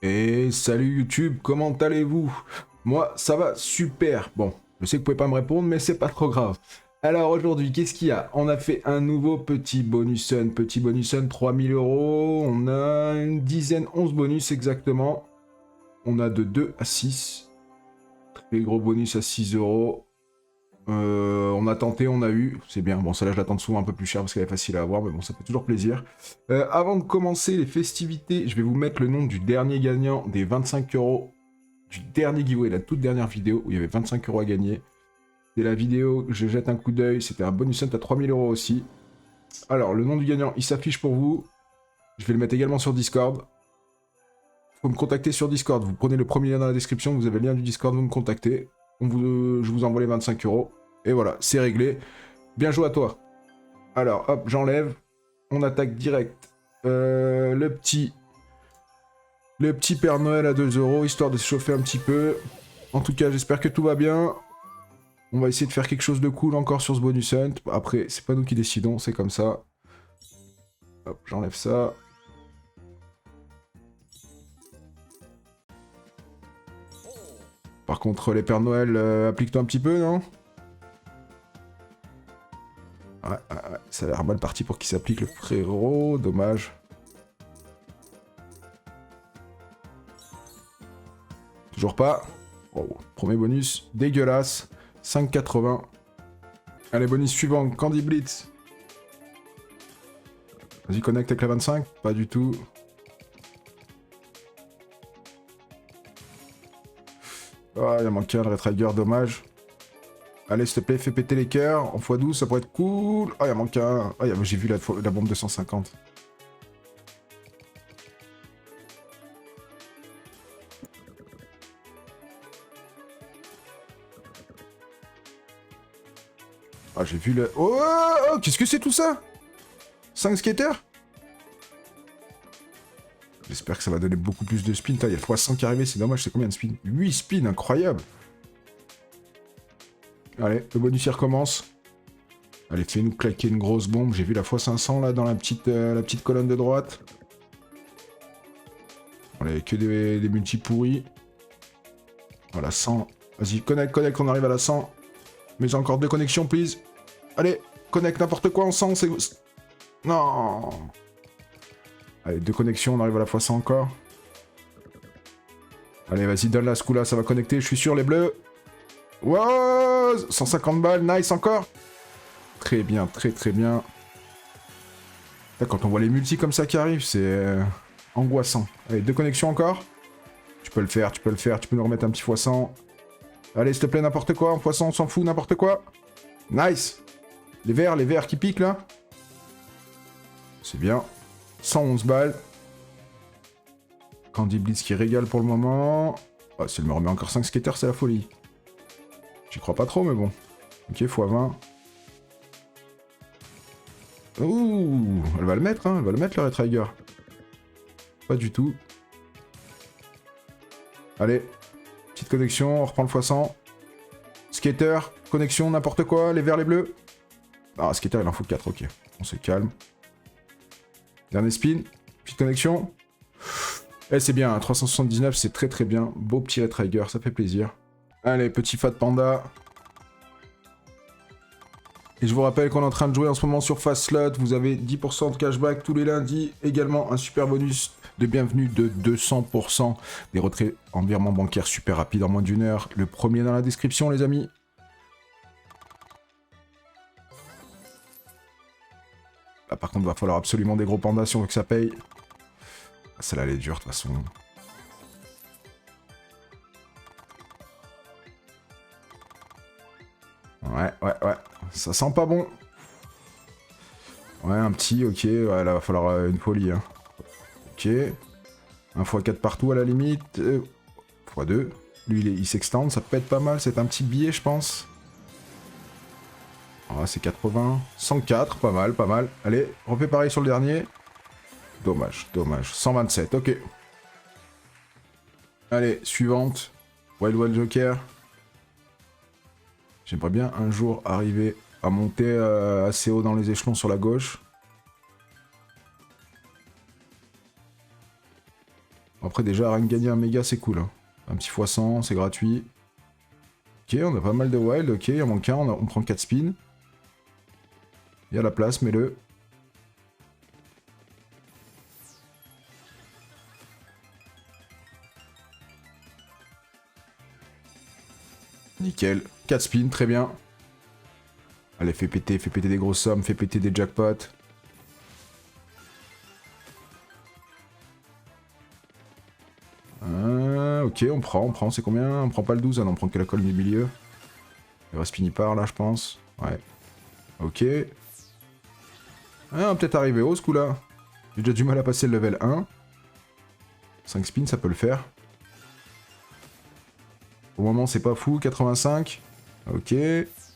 Et salut YouTube, comment allez-vous? Moi, ça va super. Bon, je sais que vous pouvez pas me répondre, mais c'est pas trop grave. Alors aujourd'hui, qu'est-ce qu'il y a? On a fait un nouveau petit bonus sun 3000 euros. On a une dizaine, 11 bonus exactement. On a de 2 à 6. Très gros bonus à 6 euros. On a tenté, on a eu, c'est bien. Bon, celle-là, je la tente souvent un peu plus cher parce qu'elle est facile à avoir, mais bon, ça fait toujours plaisir. Avant de commencer les festivités, je vais vous mettre le nom du dernier gagnant des 25 euros du dernier giveaway, la toute dernière vidéo où il y avait 25 euros à gagner. C'est la vidéo, je jette un coup d'œil, c'était un bonus hunt à 3000 euros aussi. Alors, le nom du gagnant, il s'affiche pour vous. Je vais le mettre également sur Discord. Faut me contacter sur Discord. Vous prenez le premier lien dans la description, vous avez le lien du Discord, vous me contactez. Je vous envoie les 25 euros. Et voilà, c'est réglé. Bien joué à toi. Alors, hop, j'enlève. On attaque direct. Le petit Père Noël à 2 euros, histoire de se chauffer un petit peu. En tout cas, j'espère que tout va bien. On va essayer de faire quelque chose de cool encore sur ce bonus hunt. Après, c'est pas nous qui décidons, c'est comme ça. Hop, j'enlève ça. Par contre, les Pères Noël, applique-toi un petit peu, non? Ouais, ça a l'air mal parti pour qu'il s'applique le frérot, dommage. Toujours pas. Oh, premier bonus, dégueulasse. 5,80. Allez, bonus suivant, Candy Blitz. Vas-y, connecte avec la 25. Pas du tout. Ah, il a manqué un, le Retrigger, dommage. Allez, s'il te plaît, fais péter les cœurs. En x12, ça pourrait être cool. Ah, il a manqué un. Ah, j'ai vu la bombe 250. Ah, j'ai vu le... Oh, qu'est-ce que c'est tout ça? 5 skaters? J'espère que ça va donner beaucoup plus de spin. Il y a le x100 qui est arrivé, c'est dommage, c'est combien de spin? 8 spins, incroyable. Allez, le bonus il recommence. Allez, fais-nous claquer une grosse bombe. J'ai vu la x500 là dans la petite colonne de droite. Allez, que des multi pourris. Voilà, 100. Vas-y, connecte, on arrive à la 100. Mais encore 2 connexions, please. Allez, connecte n'importe quoi en 100, c'est... Non. Allez, 2 connexions, on arrive à la x100 encore. Allez, vas-y, donne la ce coup-là, ça va connecter, je suis sûr, les bleus. Wow, 150 balles, nice encore. Très bien, très bien. Là, quand on voit les multis comme ça qui arrivent, c'est angoissant. Allez, 2 connexions encore. Tu peux le faire, tu peux nous remettre un petit x100. Allez, s'il te plaît, n'importe quoi, en x100, on s'en fout, n'importe quoi. Nice. Les verts qui piquent, là. C'est bien. 111 balles. Candy Blitz qui régale pour le moment. Ah, si elle me remet encore 5 skaters, c'est la folie. J'y crois pas trop, mais bon. Ok, x20. Ouh, elle va le mettre, hein, elle va le mettre, le Retrigger. Pas du tout. Allez, petite connexion, on reprend le x100. Skater, connexion, n'importe quoi, les verts, les bleus. Ah, skater, il en faut 4, ok. On se calme. Dernier spin, petite connexion. Eh, c'est bien, 379, c'est très bien. Beau petit Retrigger, ça fait plaisir. Allez, petit Fat Panda. Et je vous rappelle qu'on est en train de jouer en ce moment sur Fast Slot. Vous avez 10% de cashback tous les lundis. Également un super bonus de bienvenue de 200%. Des retraits en virement bancaire super rapides en moins d'1 heure. Le premier dans la description, les amis. Là, par contre, va falloir absolument des gros pandas si on veut que ça paye. Ah, celle-là, elle est dure, de toute façon. Ouais. Ça sent pas bon. Ouais, un petit, ok. Ouais, là, va falloir une folie, hein. Ok. 1x4 partout, à la limite. x2. Lui, il s'extend, ça peut être pas mal. C'est un petit billet, je pense. Ah, c'est 80. 104, pas mal. Allez, refais pareil sur le dernier. Dommage. 127, ok. Allez, suivante. Wild Joker. J'aimerais bien un jour arriver à monter assez haut dans les échelons sur la gauche. Après déjà, rien que gagner un méga, c'est cool. Hein. Un petit x100, c'est gratuit. Ok, on a pas mal de wild, ok, il en manque un, on prend 4 spins. Il y a la place, mets-le. Nickel. 4 spins, très bien. Allez, fais péter des grosses sommes, fais péter des jackpots. Ok, on prend, c'est combien? On prend pas le 12, ah non, on prend que la colle du milieu. Il reste fini par là, je pense. Ouais. Ok. Ah, on va peut-être arriver haut ce coup-là. J'ai déjà du mal à passer le level 1. 5 spins, ça peut le faire. Au moment, c'est pas fou. 85. Ok.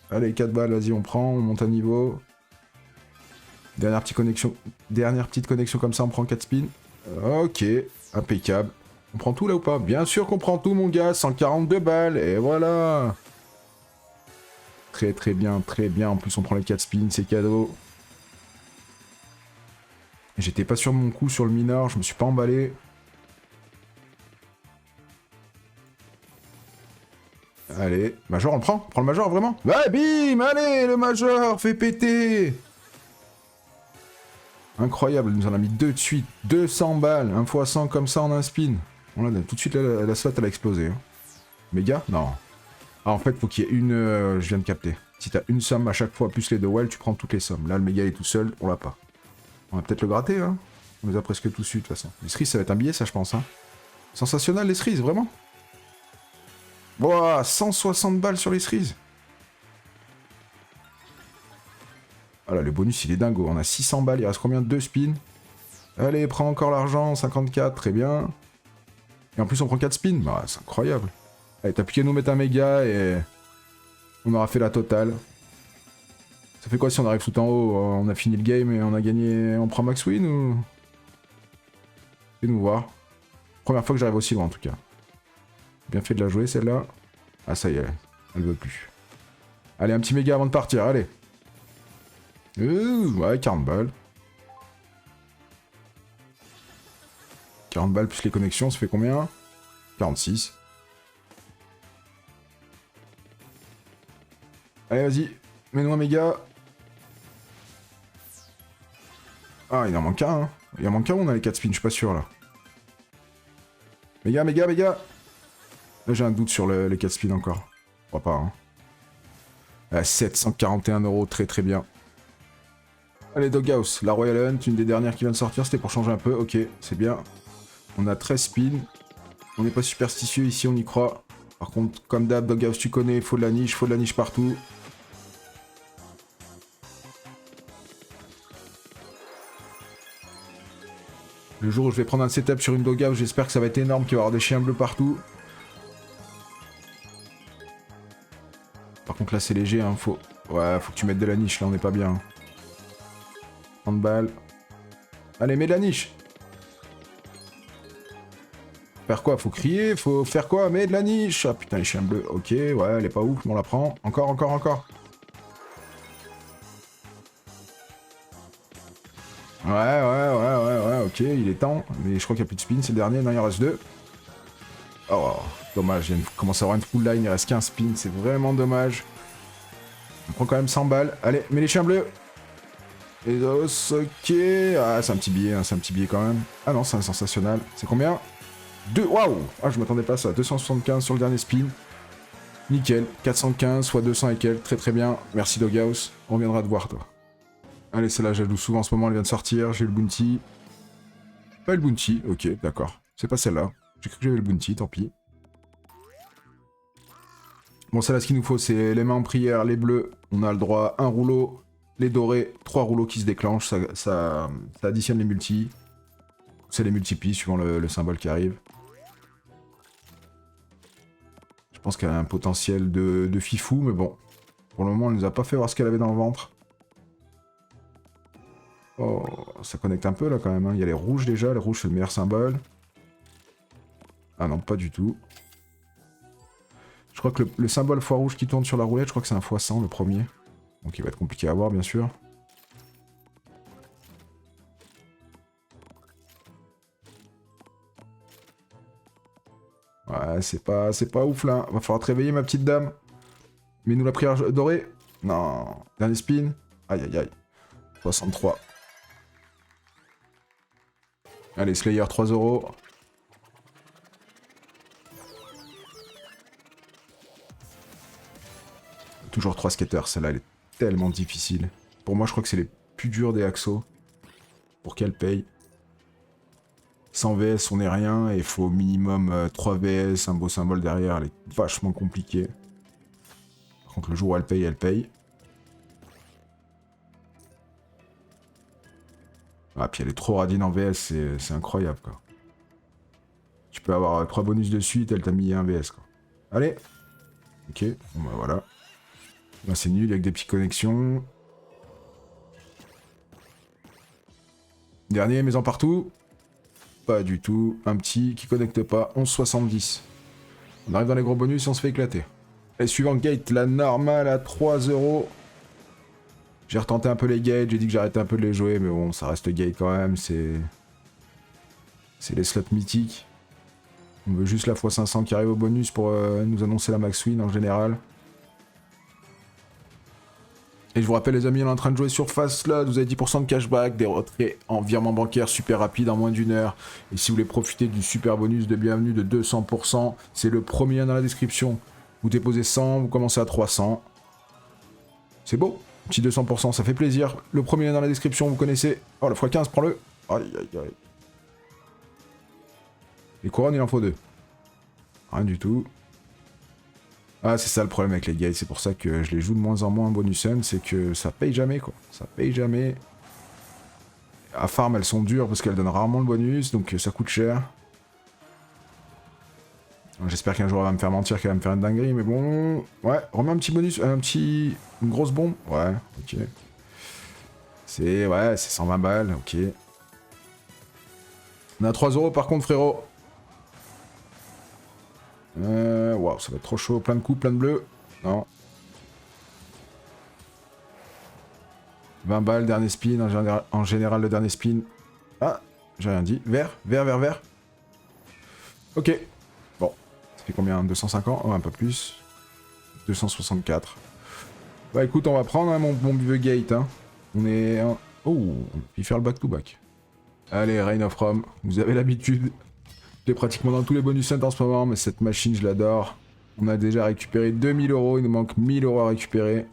Allez, 4 balles, vas-y, on prend, on monte à niveau. Dernière petite connexion comme ça, on prend 4 spins. Ok, impeccable. On prend tout là ou pas? Bien sûr qu'on prend tout, mon gars. 142 balles, et voilà. Très très bien, très bien. En plus, on prend les 4 spins, c'est cadeau. J'étais pas sûr de mon coup sur le mineur, je me suis pas emballé. Allez, major, on le prend? On prend le major, vraiment? Ouais, bim! Allez, le major, fait péter! Incroyable, il nous en a mis 2 de suite. 200 balles, 1 x 100 comme ça en un spin. On l'a tout de suite, la slot, elle a explosé. Hein. Méga? Non. Ah, en fait, faut qu'il y ait une... je viens de capter. Si t'as une somme à chaque fois, plus les deux wells, tu prends toutes les sommes. Là, le méga est tout seul, on l'a pas. On va peut-être le gratter, hein. On les a presque tous su, de toute façon. Les cerises, ça va être un billet, ça, je pense, hein. Sensationnel, les cerises, vraiment. Wouah, 160 balles sur les cerises. Voilà, le bonus, il est dingo. On a 600 balles, il reste combien? 2 spins. Allez, prends encore l'argent, 54, très bien. Et en plus, on prend 4 spins. Bah, c'est incroyable. Allez, t'as plus qu'à nous mettre un méga et... on aura fait la totale. Ça fait quoi si on arrive tout en haut? On a fini le game et on a gagné... On prend max win ou... Fais-nous voir. Première fois que j'arrive aussi loin, en tout cas. Bien fait de la jouer, celle-là. Ah, ça y est. Elle veut plus. Allez, un petit méga avant de partir, allez. Ouais, 40 balles. 40 balles plus les connexions, ça fait combien? 46. Allez, vas-y. Mets-nous un méga. Ah, il en manque un, hein. Il en manque un ou on a les 4 spins, je suis pas sûr, là. Méga, méga, méga. Là, j'ai un doute sur les 4 spins encore. Je crois pas, hein. À 741 €, très très bien. Allez, Doghouse, la Royal Hunt, une des dernières qui vient de sortir, c'était pour changer un peu. Ok, c'est bien. On a 13 spins. On n'est pas superstitieux ici, on y croit. Par contre, comme d'hab, Doghouse, tu connais, faut de la niche partout. Le jour où je vais prendre un setup sur une Doghouse, j'espère que ça va être énorme, qu'il va y avoir des chiens bleus partout. Par contre, là, c'est léger, hein, faut... Ouais, faut que tu mettes de la niche, là, on n'est pas bien. 30 balles. Allez, mets de la niche. Faire quoi? Faut crier? Faut faire quoi? Mets de la niche. Ah putain, les chiens bleus. Ok, ouais, elle est pas ouf, mais on la prend. Encore, encore, encore. Ouais, ok, il est temps. Mais je crois qu'il n'y a plus de spin, c'est le dernier. Non, il en reste 2. Oh, dommage, il commence à avoir une full line, il reste qu'un spin, c'est vraiment dommage. On prend quand même 100 balles. Allez, mets les chiens bleus. Les os, ok. Ah, c'est un petit billet, hein, c'est un petit billet quand même. Ah non, c'est un sensationnel. C'est combien? 2, waouh! Ah, je m'attendais pas à ça. 275 sur le dernier spin. Nickel. 415 fois 200 et quelques. Très très bien. Merci Doghouse. On reviendra te voir, toi. Allez, celle-là, je la joue souvent en ce moment. Elle vient de sortir. J'ai eu le bounty. Pas eu le bounty. Ok, d'accord. C'est pas celle-là. J'ai cru que j'avais le bounty, tant pis. Bon, celle-là, ce qu'il nous faut, c'est les mains en prière, les bleus. On a le droit à un rouleau. Les dorés, 3 rouleaux qui se déclenchent. Ça additionne les multis. C'est les multiplis suivant le symbole qui arrive. Je pense qu'elle a un potentiel de fifou, mais bon. Pour le moment, elle nous a pas fait voir ce qu'elle avait dans le ventre. Oh, ça connecte un peu là quand même. Hein. Il y a les rouges déjà. Les rouges, c'est le meilleur symbole. Ah non, pas du tout. Je crois que le symbole foie rouge qui tourne sur la roulette, je crois que c'est un x100 le premier. Donc il va être compliqué à avoir, bien sûr. Ouais, c'est pas ouf là. Va falloir te réveiller, ma petite dame. Mets-nous la prière dorée. Non. Dernier spin. Aïe, aïe, aïe. 63. Allez, Slayer, 3 euros. Toujours 3 skaters. Celle-là, elle est tellement difficile. Pour moi, je crois que c'est les plus durs des Axos. Pour qu'elle paye. Sans VS, on n'est rien. Et il faut au minimum 3 VS, un beau symbole derrière. Elle est vachement compliquée. Par contre, le jour où elle paye, elle paye. Ah, puis elle est trop radine en VS, c'est incroyable, quoi. Tu peux avoir 3 bonus de suite, elle t'a mis un VS, quoi. Allez. Ok, bon bah voilà. Là, c'est nul, avec des petites connexions. Dernier, maison partout. Pas du tout. Un petit qui connecte pas. 11,70. On arrive dans les gros bonus et on se fait éclater. Et suivant gate, la normale à 3 euros. J'ai retenté un peu les gates, j'ai dit que j'arrêtais un peu de les jouer, mais bon, ça reste gate quand même, c'est les slots mythiques. On veut juste la x500 qui arrive au bonus pour nous annoncer la max win en général. Et je vous rappelle les amis, on est en train de jouer sur Fastlot, vous avez 10% de cashback, des retraits en virement bancaire super rapide en moins d'une heure. Et si vous voulez profiter du super bonus de bienvenue de 200%, c'est le premier lien dans la description. Vous déposez 100, vous commencez à 300. C'est beau. Petit 200%, ça fait plaisir. Le premier lien dans la description, vous connaissez. Oh, le x15, prends-le. Aïe, aïe, aïe. Les couronnes, il en faut 2. Rien du tout. Ah, c'est ça le problème avec les gates. C'est pour ça que je les joue de moins en moins en bonus sun. C'est que ça paye jamais, quoi. Ça paye jamais. À farm, elles sont dures parce qu'elles donnent rarement le bonus. Donc ça coûte cher. J'espère qu'un jour elle va me faire mentir, qu'elle va me faire une dinguerie, mais bon... Ouais, remets un petit bonus, une grosse bombe. Ouais, ok. Ouais, c'est 120 balles, ok. On a 3 euros par contre, frérot. Waouh, ça va être trop chaud, plein de coups, plein de bleus. Non. 20 balles, dernier spin, en général le dernier spin. Ah, j'ai rien dit. Vert, vert, vert, vert. Ok. Bon, ça fait combien? 250? Oh, un peu plus. 264. Bah écoute, on va prendre hein, mon vieux gate. Hein. On est... Oh, il fait le back-to-back. Allez, Reign of Rome, vous avez l'habitude. Je l'ai pratiquement dans tous les bonus cents en ce moment, mais cette machine, je l'adore. On a déjà récupéré 2000 euros, il nous manque 1000 euros à récupérer.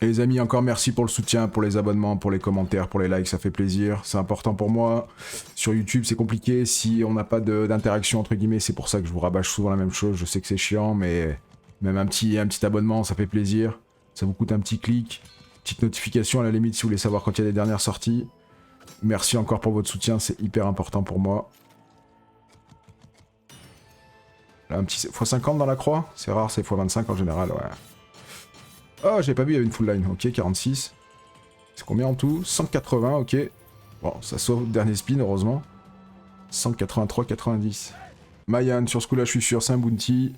Et les amis, encore merci pour le soutien, pour les abonnements, pour les commentaires, pour les likes, ça fait plaisir. C'est important pour moi. Sur YouTube, c'est compliqué. Si on n'a pas d'interaction, entre guillemets, c'est pour ça que je vous rabâche souvent la même chose. Je sais que c'est chiant, mais même un petit abonnement, ça fait plaisir. Ça vous coûte un petit clic. Petite notification à la limite si vous voulez savoir quand il y a les dernières sorties. Merci encore pour votre soutien, c'est hyper important pour moi. Là, un petit x50 dans la croix. C'est rare, c'est x25 en général, ouais. Oh, j'avais pas vu, il y avait une full line. Ok, 46. C'est combien en tout? 180, ok. Bon, ça sauve le dernier spin, heureusement. 183, 90. Mayan, sur ce coup-là, je suis sûr, c'est un bounty.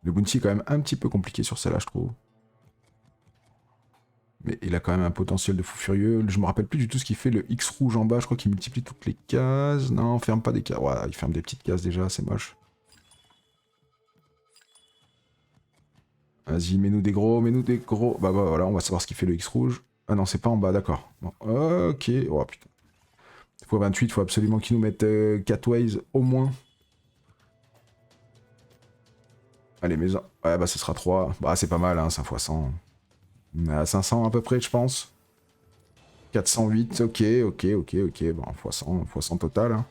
Le bounty est quand même un petit peu compliqué sur celle-là, je trouve. Mais il a quand même un potentiel de fou furieux. Je me rappelle plus du tout ce qu'il fait, le X rouge en bas. Je crois qu'il multiplie toutes les cases. Non, ferme pas des cases. Ouais, il ferme des petites cases déjà, c'est moche. Vas-y, mets-nous des gros, mets-nous des gros. Bah voilà, on va savoir ce qu'il fait le X rouge. Ah non, c'est pas en bas, d'accord. Bon, ok. Oh putain. Faut 28, faut absolument qu'ils nous mettent 4 ways au moins. Allez, maison. Ouais, bah ce sera 3. Bah c'est pas mal, hein, 5 x 100. On est à 500 à peu près, je pense. 408, ok. Bon, x 100 total. Hein.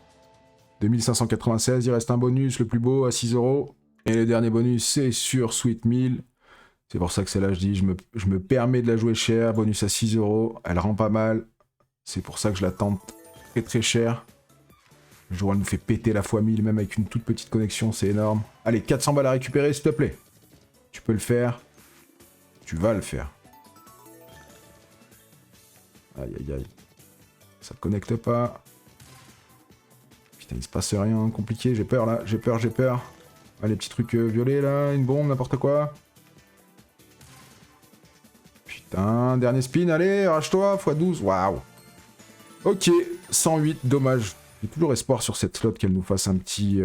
2596, il reste un bonus, le plus beau, à 6 euros. Et le dernier bonus, c'est sur Sweet 1000. C'est pour ça que celle-là, je dis, je me permets de la jouer cher. Bonus à 6 euros. Elle rend pas mal. C'est pour ça que je la tente très très cher. Le jour où elle nous fait péter la x1000, même avec une toute petite connexion, c'est énorme. Allez, 400 balles à récupérer, s'il te plaît. Tu peux le faire. Tu vas le faire. Aïe aïe aïe. Ça ne connecte pas. Putain, il se passe rien compliqué. J'ai peur là. J'ai peur. Allez, petits trucs violets là. Une bombe, n'importe quoi. Putain, dernier spin. Allez, arrache-toi. x12. Waouh. Ok, 108, dommage. J'ai toujours espoir sur cette slot qu'elle nous fasse un petit...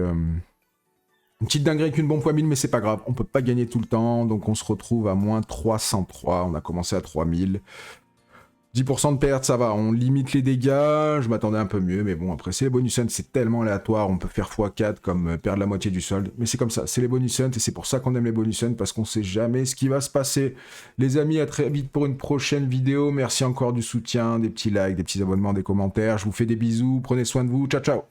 Une petite dinguerie avec une bombe x 1000, mais c'est pas grave. On peut pas gagner tout le temps, donc on se retrouve à moins 303. On a commencé à 3000. 10% de perte, ça va, on limite les dégâts, je m'attendais un peu mieux, mais bon, après, c'est les bonus hunt, c'est tellement aléatoire, on peut faire x4 comme perdre la moitié du solde, mais c'est comme ça, c'est les bonus hunt, et c'est pour ça qu'on aime les bonus hunt, parce qu'on sait jamais ce qui va se passer. Les amis, à très vite pour une prochaine vidéo, merci encore du soutien, des petits likes, des petits abonnements, des commentaires, je vous fais des bisous, prenez soin de vous, ciao ciao.